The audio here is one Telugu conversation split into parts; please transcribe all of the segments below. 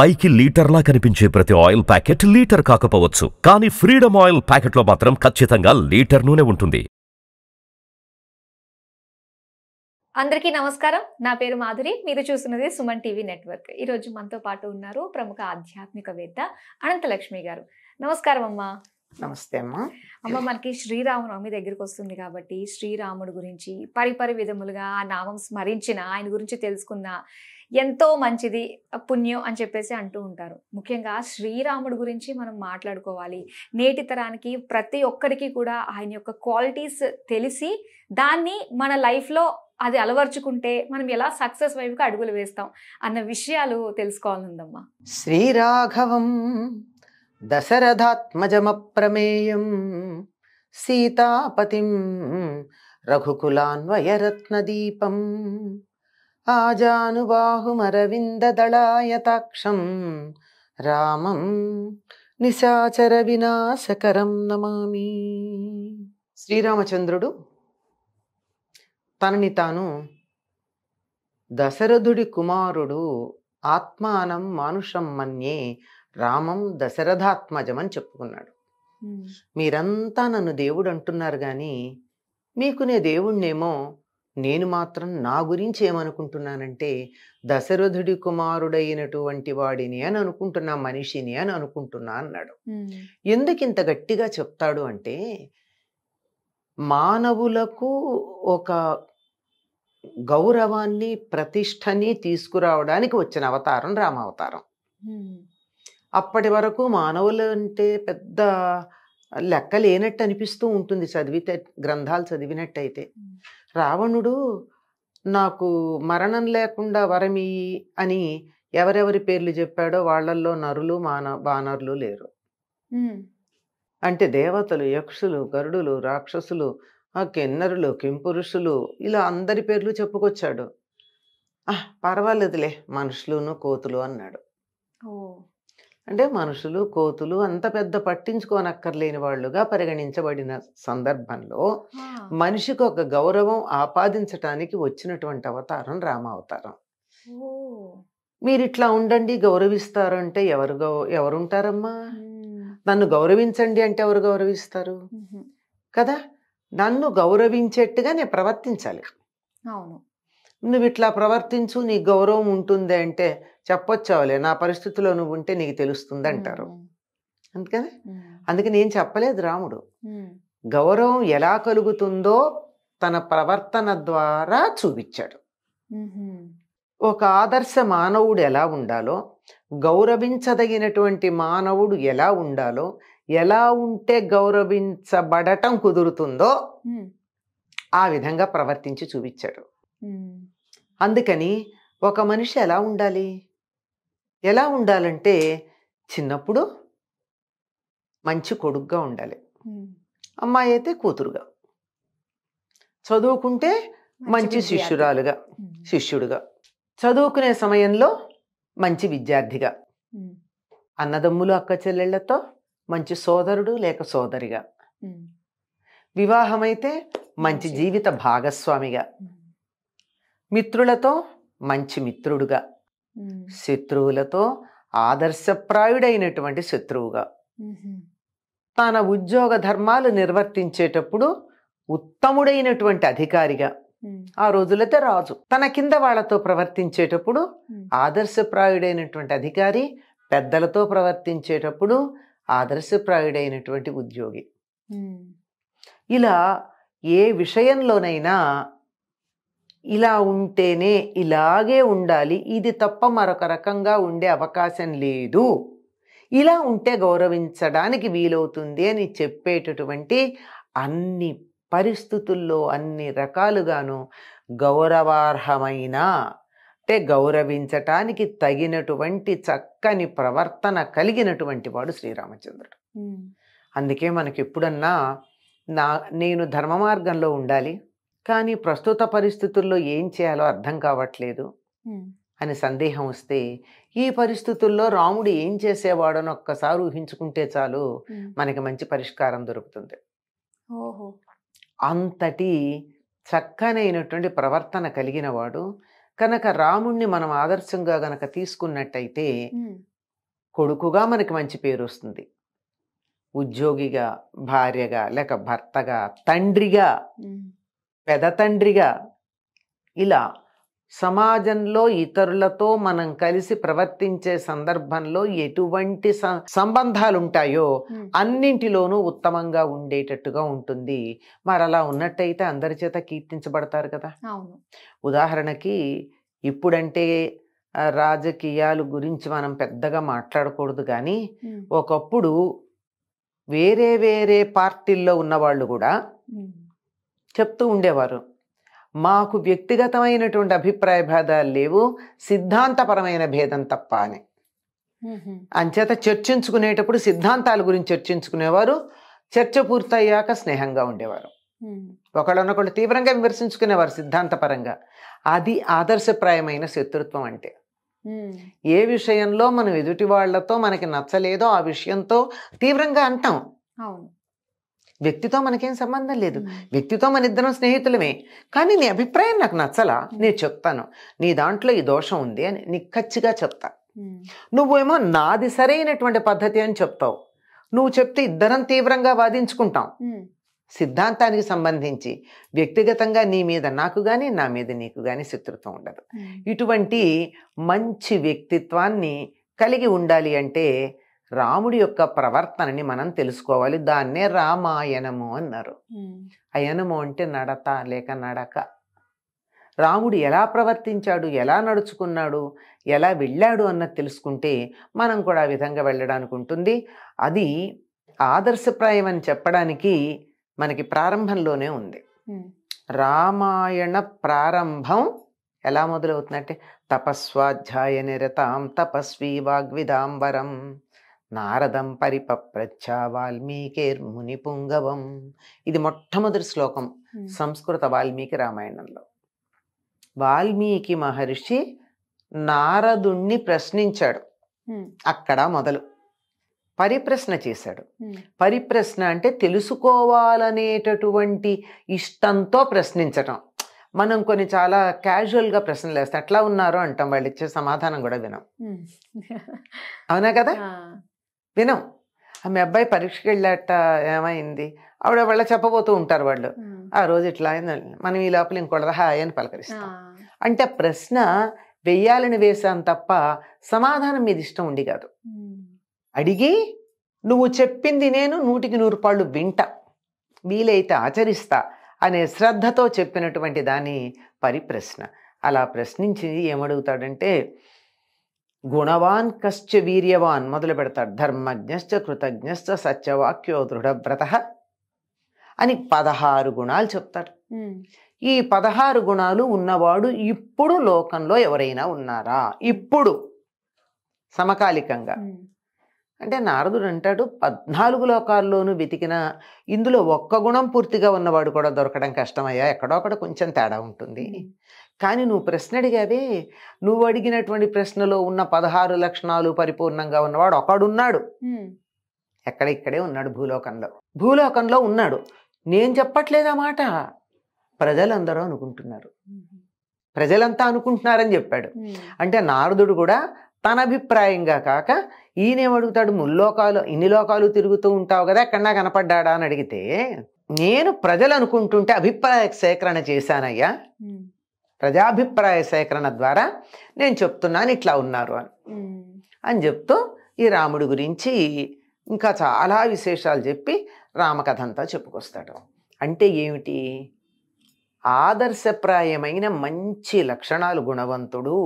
పైకి లీటర్లా కనిపించే ప్రతి ఆయిల్ ప్యాకెట్ లీటర్ కాకపోవచ్చు, కానీ ఫ్రీడమ్ ఆయిల్ ప్యాకెట్లో మాత్రం ఖచ్చితంగా లీటర్ నూనె ఉంటుంది. అందరికీ నమస్కారం. నా పేరు మాధురి. మీరు చూస్తున్నది సుమన్ టీవీ నెట్వర్క్. ఈరోజు మనతో పాటు ఉన్నారు ప్రముఖ ఆధ్యాత్మికవేత్త అనంతలక్ష్మి గారు. నమస్కారం అమ్మా. నమస్తే అమ్మా. మనకి శ్రీరామనవమి దగ్గరికి వస్తుంది కాబట్టి శ్రీరాముడు గురించి పరిపరి విధములుగా ఆ నామం స్మరించిన, ఆయన గురించి తెలుసుకున్న ఎంతో మంచిది, పుణ్యం అని చెప్పేసి అంటూ ఉంటారు. ముఖ్యంగా శ్రీరాముడు గురించి మనం మాట్లాడుకోవాలి. నేటి తరానికి ప్రతి ఒక్కరికి కూడా ఆయన యొక్క క్వాలిటీస్ తెలిసి దాన్ని మన లైఫ్లో అది అలవర్చుకుంటే మనం ఎలా సక్సెస్ వైపుగా అడుగులు వేస్తాం అన్న విషయాలు తెలుసుకోవాలందమ్మా. శ్రీరాఘవం దశరథాత్మజమప్రమేయం సీతాపతిం రఘుకులాన్వయరత్నదీపం ఆజానుబాహుమరవిందదళాయతాక్షం రామం నిశాచర వినాశకరం నమామి. శ్రీరామచంద్రుడు తనని తాను దశరథుడి కుమారుడు, ఆత్మానం మానుషం మన్యే రామం దశరథాత్మజం అని చెప్పుకున్నాడు. మీరంతా నన్ను దేవుడు అంటున్నారు కానీ మీకు నే దేవుణ్ణేమో, నేను మాత్రం నా గురించి ఏమనుకుంటున్నానంటే దశరథుడి కుమారుడైనటువంటి వాడిని అని అనుకుంటున్నా, మనిషిని అని అనుకుంటున్నా అన్నాడు. ఎందుకు ఇంత గట్టిగా చెప్తాడు అంటే, మానవులకు ఒక గౌరవాన్ని, ప్రతిష్టని తీసుకురావడానికి వచ్చిన అవతారం రామావతారం. అప్పటి వరకు మానవులు అంటే పెద్ద లెక్క లేనట్టు అనిపిస్తూ ఉంటుంది చదివితే, గ్రంథాలు చదివినట్టయితే. రావణుడు నాకు మరణం లేకుండా వరమి అని ఎవరెవరి పేర్లు చెప్పాడో వాళ్ళల్లో నరులు బానరులు లేరు. అంటే దేవతలు, యక్షులు, గరుడులు, రాక్షసులు, కిన్నరులు, కింపురుషులు, ఇలా అందరి పేర్లు చెప్పుకొచ్చాడు. పర్వాలేదులే మనుషులును కోతులు అన్నాడు. అంటే మనుషులు, కోతులు అంత పెద్ద పట్టించుకోనక్కర్లేని వాళ్ళుగా పరిగణించబడిన సందర్భంలో మనిషికి ఒక గౌరవం ఆపాదించటానికి వచ్చినటువంటి అవతారం రామావతారం. మీరు ఇట్లా ఉండండి, గౌరవిస్తారు అంటే ఎవరుంటారమ్మా? నన్ను గౌరవించండి అంటే ఎవరు గౌరవిస్తారు కదా? నన్ను గౌరవించేట్టుగా నేను ప్రవర్తించాలి. అవును, నువ్వు ఇట్లా ప్రవర్తించు, నీ గౌరవం ఉంటుంది అంటే చెప్పొచ్చావులే, నా పరిస్థితిలో నువ్వు ఉంటే నీకు తెలుస్తుంది అంటారు. అందుకని అందుకని నేను చెప్పలేదు, రాముడు గౌరవం ఎలా కలుగుతుందో తన ప్రవర్తన ద్వారా చూపించాడు. ఒక ఆదర్శ మానవుడు ఎలా ఉండాలో, గౌరవించదగినటువంటి మానవుడు ఎలా ఉండాలో, ఎలా ఉంటే గౌరవించబడటం కుదురుతుందో ఆ విధంగా ప్రవర్తించి చూపించాడు. అందుకని ఒక మనిషి ఎలా ఉండాలి? ఎలా ఉండాలంటే చిన్నప్పుడు మంచి కొడుకుగా ఉండాలి, అమ్మాయి అయితే కూతురుగా, చదువుకుంటే మంచి శిష్యుడుగా, చదువుకునే సమయంలో మంచి విద్యార్థిగా, అన్నదమ్ములు అక్క చెల్లెళ్లతో మంచి సోదరుడు లేక సోదరిగా, వివాహమైతే మంచి జీవిత భాగస్వామిగా, మిత్రులతో మంచి మిత్రుడుగా, శత్రువులతో ఆదర్శప్రాయుడైనటువంటి శత్రువుగా, తన ఉద్యోగ ధర్మాలు నిర్వర్తించేటప్పుడు ఉత్తముడైనటువంటి అధికారిగా, ఆ రోజులైతే రాజు, తన కింద వాళ్ళతో ప్రవర్తించేటప్పుడు ఆదర్శప్రాయుడైనటువంటి అధికారి, పెద్దలతో ప్రవర్తించేటప్పుడు ఆదర్శప్రాయుడైనటువంటి ఉద్యోగి. ఇలా ఏ విషయంలోనైనా ఇలా ఉంటేనే ఇలాగే ఉండాలి, ఇది తప్ప మరొక రకంగా ఉండే అవకాశం లేదు, ఇలా ఉంటే గౌరవించడానికి వీలవుతుంది అని చెప్పేటటువంటి అన్ని పరిస్థితుల్లో అన్ని రకాలుగాను గౌరవార్హమైన అంటే గౌరవించటానికి తగినటువంటి చక్కని ప్రవర్తన కలిగినటువంటి వాడు శ్రీరామచంద్రుడు. అందుకే మనకి ఎప్పుడన్నా నేను ధర్మ మార్గంలో ఉండాలి కానీ ప్రస్తుత పరిస్థితుల్లో ఏం చేయాలో అర్థం కావట్లేదు అని సందేహం వస్తే, ఈ పరిస్థితుల్లో రాముడు ఏం చేసేవాడని ఒక్కసారి ఊహించుకుంటే చాలు మనకి మంచి పరిష్కారం దొరుకుతుంది. అంతటి చక్కనైనటువంటి ప్రవర్తన కలిగిన వాడు కనుక రాముణ్ణి మనం ఆదర్శంగా గనక తీసుకున్నట్టయితే కొడుకుగా మనకి మంచి పేరు వస్తుంది, ఉద్యోగిగా, భార్యగా, లేక భర్తగా, తండ్రిగా, పెద తండ్రిగా, ఇలా సమాజంలో ఇతరులతో మనం కలిసి ప్రవర్తించే సందర్భంలో ఎటువంటి సంబంధాలు ఉంటాయో అన్నింటిలోనూ ఉత్తమంగా ఉండేటట్టుగా ఉంటుంది. మరి అలా ఉన్నట్టయితే అందరి చేత కీర్తించబడతారు కదా. ఉదాహరణకి ఇప్పుడంటే రాజకీయాలు గురించి మనం పెద్దగా మాట్లాడకూడదు, కానీ ఒకప్పుడు వేరే వేరే పార్టీల్లో ఉన్నవాళ్ళు కూడా చెప్తూ ఉండేవారు, మాకు వ్యక్తిగతమైనటువంటి అభిప్రాయ భేదాలు లేవు, సిద్ధాంతపరమైన భేదం తప్ప అని. అంచేత చర్చించుకునేటప్పుడు సిద్ధాంతాల గురించి చర్చించుకునేవారు, చర్చ పూర్తయ్యాక స్నేహంగా ఉండేవారు, ఒకళ్ళనొకళ్ళు తీవ్రంగా విమర్శించుకునేవారు సిద్ధాంతపరంగా. అది ఆదర్శప్రాయమైన శత్రుత్వం అంటే. ఏ విషయంలో మనం ఎదుటి వాళ్లతో మనకి నచ్చలేదో ఆ విషయంతో తీవ్రంగా అంటాం. వ్యక్తితో మనకేం సంబంధం లేదు, వ్యక్తితో మన ఇద్దరం స్నేహితులమే, కానీ నీ అభిప్రాయం నాకు నచ్చలా, నేను చెప్తాను, నీ దాంట్లో ఈ దోషం ఉంది అని నీకు ఖచ్చితంగా చెప్తా. నువ్వేమో నాది సరైనటువంటి పద్ధతి అని చెప్తావు, నువ్వు చెప్తే ఇద్దరం తీవ్రంగా వాదించుకుంటాం. సిద్ధాంతానికి సంబంధించి వ్యక్తిగతంగా నీ మీద నాకు కానీ నా మీద నీకు కానీ శత్రుత్వం ఉండదు. ఇటువంటి మంచి వ్యక్తిత్వాన్ని కలిగి ఉండాలి అంటే రాముడి యొక్క ప్రవర్తనని మనం తెలుసుకోవాలి. దాన్నే రామాయణము అన్నారు. అయనము అంటే నడత లేక నడక. రాముడు ఎలా ప్రవర్తించాడు, ఎలా నడుచుకున్నాడు, ఎలా వెళ్ళాడు అన్నది తెలుసుకుంటే మనం కూడా ఆ విధంగా వెళ్ళడానికి ఉంటుంది. అది ఆదర్శప్రాయం అని చెప్పడానికి మనకి ప్రారంభంలోనే ఉంది. రామాయణ ప్రారంభం ఎలా మొదలవుతుందంటే తపస్వాధ్యాయ నిరతాం తపస్వీ వాగ్విదాంబరం నారదం పరిపప్రచ్ఛ వాల్మీకిర్ముని పుంగవం. ఇది మొట్టమొదటి శ్లోకం సంస్కృత వాల్మీకి రామాయణంలో. వాల్మీకి మహర్షి నారదుణ్ణి ప్రశ్నించాడు. అక్కడ మొదలు పరిప్రశ్న చేశాడు. పరిప్రశ్న అంటే తెలుసుకోవాలనేటటువంటి ఇష్టంతో ప్రశ్నించటం. మనం కొన్ని చాలా క్యాజువల్గా ప్రశ్నలు వేస్తాం, ఎట్లా ఉన్నారు అంటాం, వాళ్ళు ఇచ్చే సమాధానం కూడా వినం. అవునా కదా, వినం. మీ అబ్బాయి పరీక్షకి వెళ్ళాట, ఏమైంది, ఆవిడ వాళ్ళ చెప్పబోతూ ఉంటారు వాళ్ళు, ఆ రోజు ఇట్లా అయిందని. మనం ఈ లోపల ఇంకోటి హాయ్ అని పలకరిస్తాం. అంటే ప్రశ్న వెయ్యాలని వేసాం తప్ప సమాధానం మీద ఇష్టం ఉండి కాదు. అడిగి నువ్వు చెప్పింది నేను 100కి 100 పాళ్ళు వింటా, వీలైతే ఆచరిస్తా అనే శ్రద్ధతో చెప్పినటువంటి దాని పరిప్రశ్న. అలా ప్రశ్నించి ఏమడుగుతాడంటే గుణవాన్ కశ్చ వీర్యవాన్ మొదలు పెడతాడు. ధర్మజ్ఞశ్చ కృతజ్ఞశ్చ సత్యవాక్యో దృఢవ్రత అని 16 గుణాలు చెప్తాడు. ఈ 16 గుణాలు ఉన్నవాడు ఇప్పుడు లోకంలో ఎవరైనా ఉన్నారా? ఇప్పుడు సమకాలికంగా అంటే నారదుడు అంటాడు 14 లోకాల్లోనూ వెతికిన ఇందులో ఒక్క గుణం పూర్తిగా ఉన్నవాడు కూడా దొరకడం కష్టమయ్యా, ఎక్కడో అక్కడ కొంచెం తేడా ఉంటుంది. కానీ నువ్వు ప్రశ్న అడిగావే, నువ్వు అడిగినటువంటి ప్రశ్నలో ఉన్న 16 లక్షణాలు పరిపూర్ణంగా ఉన్నవాడు ఒకడున్నాడు. ఇక్కడే ఉన్నాడు, భూలోకంలో ఉన్నాడు. నేను చెప్పట్లేదా మాట, ప్రజలందరూ అనుకుంటున్నారు, ప్రజలంతా అనుకుంటున్నారని చెప్పాడు. అంటే నారదుడు కూడా తన అభిప్రాయంగా కాక ఈయనేమడుగుతాడు, ముల్లోకాలు ఇన్ని లోకాలు తిరుగుతూ ఉంటావు కదా, ఎక్కడన్నా కనపడ్డాడా అని అడిగితే నేను ప్రజలు అనుకుంటుంటే అభిప్రాయ సేకరణ చేశానయ్యా, ప్రజాభిప్రాయ సేకరణ ద్వారా నేను చెప్తున్నాను ఇట్లా ఉన్నారు అని చెప్తూ ఈ రాముడి గురించి ఇంకా చాలా విశేషాలు చెప్పి రామకథ అంతా చెప్పుకొస్తాడు. అంటే ఏమిటి? ఆదర్శప్రాయమైన మంచి లక్షణాలు, గుణవంతుడు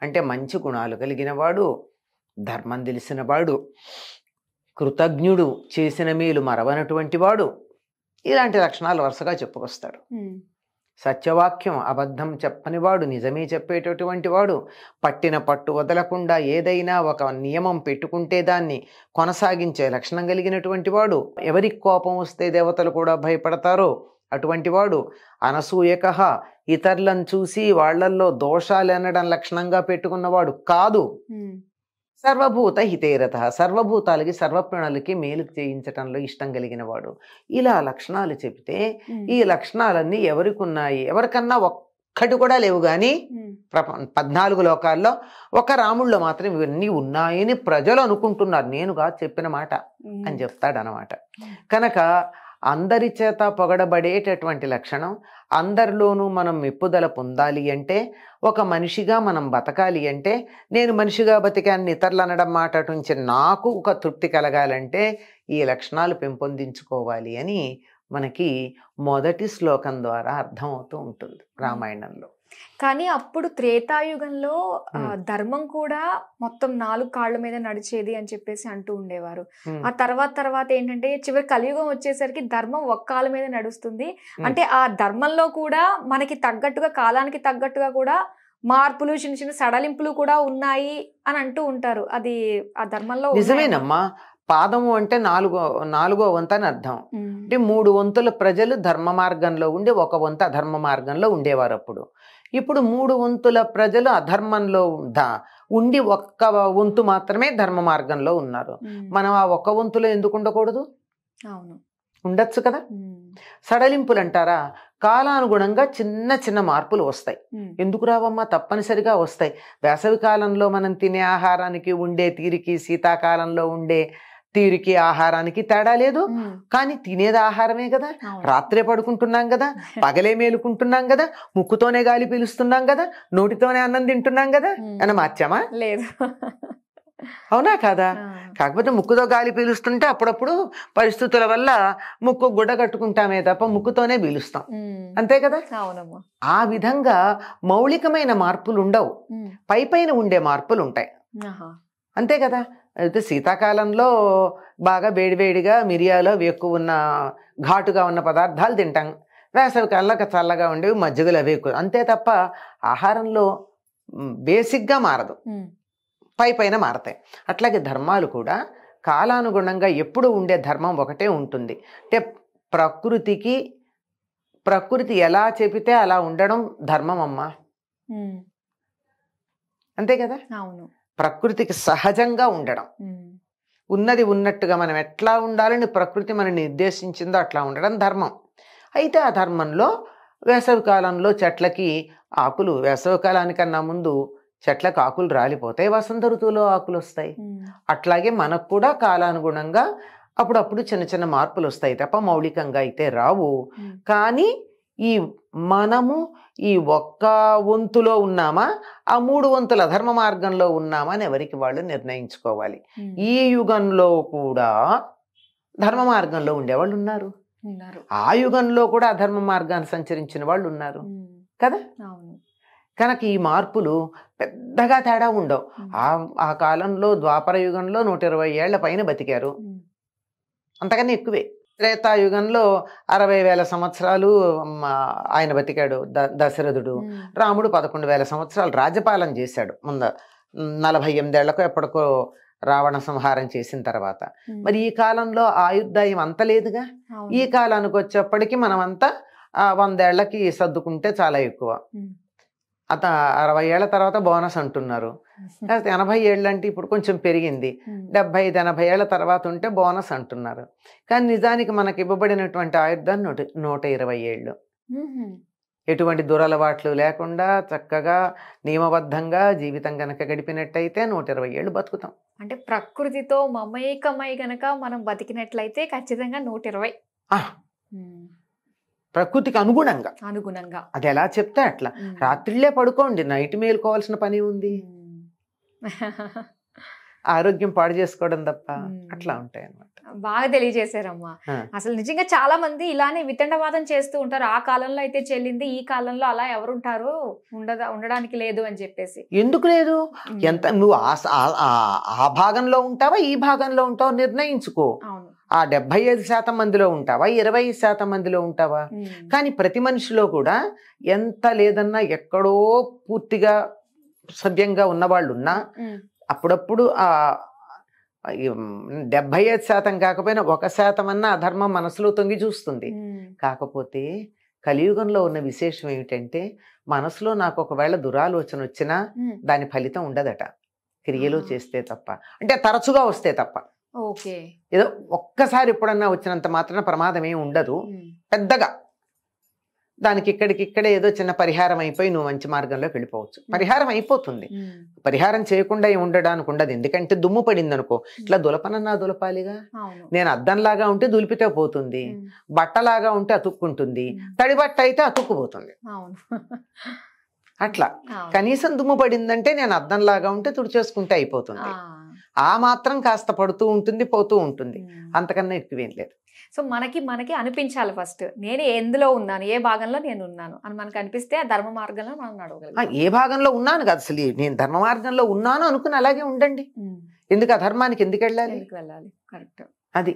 అంటే మంచి గుణాలు కలిగినవాడు, ధర్మం తెలిసినవాడు, కృతజ్ఞుడు, చేసిన మేలు మరవనటువంటి వాడు, ఇలాంటి లక్షణాలు వరుసగా చెప్పుకొస్తాడు. సత్యవాక్యం, అబద్ధం చెప్పనివాడు, నిజమే చెప్పేటటువంటి వాడు, పట్టిన పట్టు వదలకుండా ఏదైనా ఒక నియమం పెట్టుకుంటే దాన్ని కొనసాగించే లక్షణం కలిగినటువంటి వాడు, ఎవరికి కోపం వస్తే దేవతలు కూడా భయపడతారో అటువంటి వాడు, అనసూయక ఇతరులను చూసి వాళ్లల్లో దోషాలు అనడం లక్షణంగా పెట్టుకున్నవాడు కాదు. సర్వభూత హితేరత, సర్వభూతాలకి సర్వప్రాణులకి మేలు చేయించటంలో ఇష్టం కలిగిన వాడు. ఇలా లక్షణాలు చెప్తే ఈ లక్షణాలన్నీ ఎవరికి ఉన్నాయి? ఎవరికన్నా ఒక్కటి కూడా లేవు కానీ ఉమ్. 14 లోకాల్లో ఒక రాముల్లో మాత్రం ఇవన్నీ ఉన్నాయని ప్రజలు అనుకుంటున్నారు, నేనుగా చెప్పిన మాట అని చెప్తాడు అనమాట. కనుక అందరి చేత పొగడబడేటటువంటి లక్షణం, అందరిలోనూ మనం మెప్పుదల పొందాలి అంటే, ఒక మనిషిగా మనం బతకాలి అంటే, నేను మనిషిగా బతికాన్ని ఇతరులు అనడం మాట నుంచి నాకు ఒక తృప్తి కలగాలంటే ఈ లక్షణాలు పెంపొందించుకోవాలి అని మనకి మొదటి శ్లోకం ద్వారా అర్థమవుతూ ఉంటుంది రామాయణంలో. కానీ అప్పుడు త్రేతాయుగంలో ధర్మం కూడా మొత్తం 4 కాళ్ళ మీద నడిచేది అని చెప్పేసి అంటూ ఉండేవారు. ఆ తర్వాత ఏంటంటే చివరి కలియుగం వచ్చేసరికి ధర్మం ఒక్క కాళ్ళ మీద నడుస్తుంది. అంటే ఆ ధర్మంలో కూడా మనకి తగ్గట్టుగా, కాలానికి తగ్గట్టుగా కూడా మార్పులు, చిన్న చిన్న సడలింపులు కూడా ఉన్నాయి అని అంటూ ఉంటారు. అది ఆ ధర్మంలో నిజమేనమ్మా. పాదము అంటే నాలుగో వంతు అని అర్థం. అంటే 3 వంతుల ప్రజలు ధర్మ మార్గంలో ఉండి 1 వంతు అధర్మ మార్గంలో ఉండేవారు అప్పుడు. ఇప్పుడు 3 వంతుల ప్రజలు అధర్మంలో ఉండి 1 వంతు మాత్రమే ధర్మ మార్గంలో ఉన్నారు. మనం ఆ 1 వంతులో ఎందుకు ఉండకూడదు? అవును, ఉండొచ్చు కదా. సడలింపులు అంటారా, కాలానుగుణంగా చిన్న చిన్న మార్పులు వస్తాయి. ఎందుకు రావమ్మా? తప్పనిసరిగా వస్తాయి. వేసవి కాలంలో మనం తినే ఆహారానికి ఉండే తీరికి, శీతాకాలంలో ఉండే తీరికి ఆహారానికి తేడా లేదు. కానీ తినేది ఆహారమే కదా. రాత్రే పడుకుంటున్నాం కదా, పగలే మేలుకుంటున్నాం కదా, ముక్కుతోనే గాలి పీలుస్తున్నాం కదా, నోటితోనే అన్నం తింటున్నాం కదా. అని మార్చామా? లేదు. అవునా కాదా? కాకపోతే ముక్కుతో గాలి పీలుస్తుంటే అప్పుడప్పుడు పరిస్థితుల వల్ల ముక్కు గుడ్డ కట్టుకుంటామే తప్ప ముక్కుతోనే పీలుస్తాం, అంతే కదా. ఆ విధంగా మౌలికమైన మార్పులు ఉండవు, పైన ఉండే మార్పులు ఉంటాయి, అంతే కదా. అయితే శీతాకాలంలో బాగా వేడివేడిగా మిరియాలో ఎక్కువ ఉన్న ఘాటుగా ఉన్న పదార్థాలు తింటాం, వేసవి కాలంలో చల్లగా ఉండేవి మజ్జిగలు అవి ఎక్కువ, అంతే తప్ప ఆహారంలో బేసిక్గా మారదు, పైన మారతాయి. అట్లాగే ధర్మాలు కూడా కాలానుగుణంగా ఎప్పుడు ఉండే ధర్మం ఒకటే ఉంటుంది. అంటే ప్రకృతి ఎలా చెబితే అలా ఉండడం ధర్మం అమ్మా, అంతే కదా. అవును, ప్రకృతికి సహజంగా ఉండడం, ఉన్నది ఉన్నట్టుగా మనం ఎట్లా ఉండాలని ప్రకృతి మనని నిర్దేశించిందో అట్లా ఉండడం ధర్మం. అయితే ఆ ధర్మంలో వేసవి కాలంలో చెట్లకి ఆకులు, వేసవి కాలానికన్నా ముందు చెట్లకు ఆకులు రాలిపోతాయి, వసంత ఋతువులో ఆకులు వస్తాయి. అట్లాగే మనకు కూడా కాలానుగుణంగా అప్పుడప్పుడు చిన్న చిన్న మార్పులు వస్తాయి తప్ప మౌలికంగా అయితే రావు. కానీ మనము ఈ 1 వంతులో ఉన్నామా, ఆ 3 వంతుల ధర్మ మార్గంలో ఉన్నామా అని ఎవరికి వాళ్ళు నిర్ణయించుకోవాలి. ఈ యుగంలో కూడా ధర్మ మార్గంలో ఉండేవాళ్ళు ఉన్నారు, ఆ యుగంలో కూడా అధర్మ మార్గాన్ని సంచరించిన వాళ్ళు ఉన్నారు కదా. కనుక ఈ మార్పులు పెద్దగా తేడా ఉండవు. ఆ కాలంలో ద్వాపర యుగంలో 120 ఏళ్ల పైన బతికారు, అంతకన్నా ఎక్కువే. త్రేతాయుగంలో 60,000 సంవత్సరాలు ఆయన బతికాడు దశరథుడు. రాముడు 11,000 సంవత్సరాలు రాజ్యపాలన చేశాడు. ముందు 48 ఏళ్లకు ఎప్పటికో రావణ సంహారం చేసిన తర్వాత. మరి ఈ కాలంలో ఆయుర్దాయం అంత లేదుగా. ఈ కాలానికి వచ్చేప్పటికి మనమంతా 100 ఏళ్లకి సర్దుకుంటే చాలా ఎక్కువ. 60 ఏళ్ల తర్వాత బోనస్ అంటున్నారు, 80 ఏళ్ళు అంటే ఇప్పుడు కొంచెం పెరిగింది, 75-80 ఏళ్ల తర్వాత ఉంటే బోనస్ అంటున్నారు. కానీ నిజానికి మనకి ఇవ్వబడినటువంటి ఆయుర్దాన్ని 120 ఏళ్ళు. ఎటువంటి దురలవాట్లు లేకుండా చక్కగా నియమబద్ధంగా జీవితం గనక గడిపినట్టయితే 120 ఏళ్ళు బతుకుతాం. అంటే ప్రకృతితో మమేకమై గనక మనం బతికినట్లయితే ఖచ్చితంగా 120. ప్రకృతికి అనుగుణంగా అది ఎలా చెప్తే అట్లా. రాత్రిళ్ళే పడుకోండి, నైట్ మేలుకోవాల్సిన పని ఉంది, ఆరోగ్యం పాడు చేసుకోవడం తప్ప. అట్లా ఉంటాయి అన్నమాట. బాగా తెలియజేశారమ్మా. అసలు నిజంగా చాలా మంది ఇలానే వితండవాదం చేస్తూ ఉంటారు. ఆ కాలంలో అయితే చెల్లింది, ఈ కాలంలో అలా ఎవరుంటారు, ఉండడానికి లేదు అని చెప్పేసి. ఎందుకు లేదు? ఎంత నువ్వు ఆ భాగంలో ఉంటావా, ఈ భాగంలో ఉంటావా నిర్ణయించుకో. ఆ 75% మందిలో ఉంటావా, 25% మందిలో ఉంటావా? కానీ ప్రతి మనిషిలో కూడా ఎంత లేదన్నా ఎక్కడో పూర్తిగా సభ్యంగా ఉన్నవాళ్ళు ఉన్నా అప్పుడప్పుడు ఆ 75% కాకపోయినా 1% అన్నా అధర్మం మనసులో తొంగి చూస్తుంది. కాకపోతే కలియుగంలో ఉన్న విశేషం ఏమిటంటే, మనసులో నాకు ఒకవేళ దురాలోచన వచ్చినా దాని ఫలితం ఉండదట, క్రియలో చేస్తే తప్ప. అంటే తరచుగా వస్తే తప్ప. ఏదో ఒక్కసారి ఎప్పుడన్నా వచ్చినంత మాత్రాన ప్రమాదం ఏమి ఉండదు పెద్దగా. దానికి ఇక్కడికిక్కడే ఏదో చిన్న పరిహారం అయిపోయి నువ్వు మంచి మార్గంలోకి వెళ్ళిపోవచ్చు. పరిహారం అయిపోతుంది. పరిహారం చేయకుండా ఉండడానికి ఉండదు. ఎందుకంటే దుమ్ము పడింది అనుకో, ఇట్లా దులపనన్నా దులపాలిగా. నేను అద్దంలాగా ఉంటే దులిపితే పోతుంది, బట్టలాగా ఉంటే అతుక్కుంటుంది, తడి బట్ట అయితే అతుక్కుపోతుంది. అట్లా కనీసం దుమ్ము పడిందంటే నేను అద్దంలాగా ఉంటే తుడిచేసుకుంటే అయిపోతుంది. ఆ మాత్రం కాస్త పడుతూ ఉంటుంది, పోతూ ఉంటుంది, అంతకన్నా ఎక్కువేం లేదు. సో మనకి అనిపించాలి ఫస్ట్, నేను ఎందులో ఉన్నాను, ఏ భాగంలో నేను ఉన్నాను అని మనకు అనిపిస్తే ఆ ధర్మ మార్గంలో మనం నడవగలం. ఏ భాగంలో ఉన్నాను కదా, అసలు నేను ధర్మ మార్గంలో ఉన్నాను అనుకుని అలాగే ఉండండి. ఎందుకు ఆ ధర్మానికి ఎందుకు వెళ్ళాలి? కరెక్ట్. అది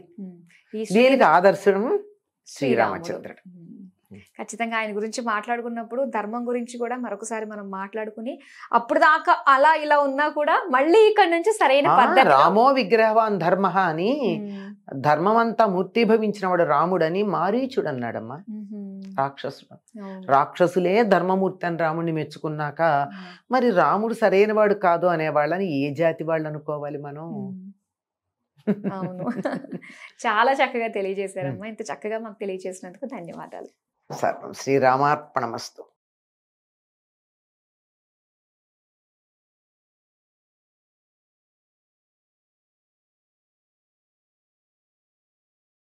దీనికి ఆదర్శం శ్రీరామచంద్రుడు. ఖచ్చితంగా ఆయన గురించి మాట్లాడుకున్నప్పుడు ధర్మం గురించి కూడా మరొకసారి మనం మాట్లాడుకుని, అప్పుడు దాకా అలా ఇలా ఉన్నా కూడా మళ్ళీ ఇక్కడ నుంచి సరైన పద్ధతి. రామో విగ్రహవాన్ ధర్మ అని, ధర్మం అంతా మూర్తిభవించిన వాడు రాముడని మారీచుడు అన్నాడమ్మా. రాక్షసుడు, రాక్షసులే ధర్మమూర్తి అని రాముడిని మెచ్చుకున్నాక మరి రాముడు సరైన వాడు కాదు అనే వాళ్ళని ఏ జాతి వాళ్ళు అనుకోవాలి మనం? అవును. చాలా చక్కగా తెలియజేశారమ్మా. ఇంత చక్కగా మాకు తెలియజేసినందుకు ధన్యవాదాలు. సర్వం శ్రీరామార్పణమస్తు.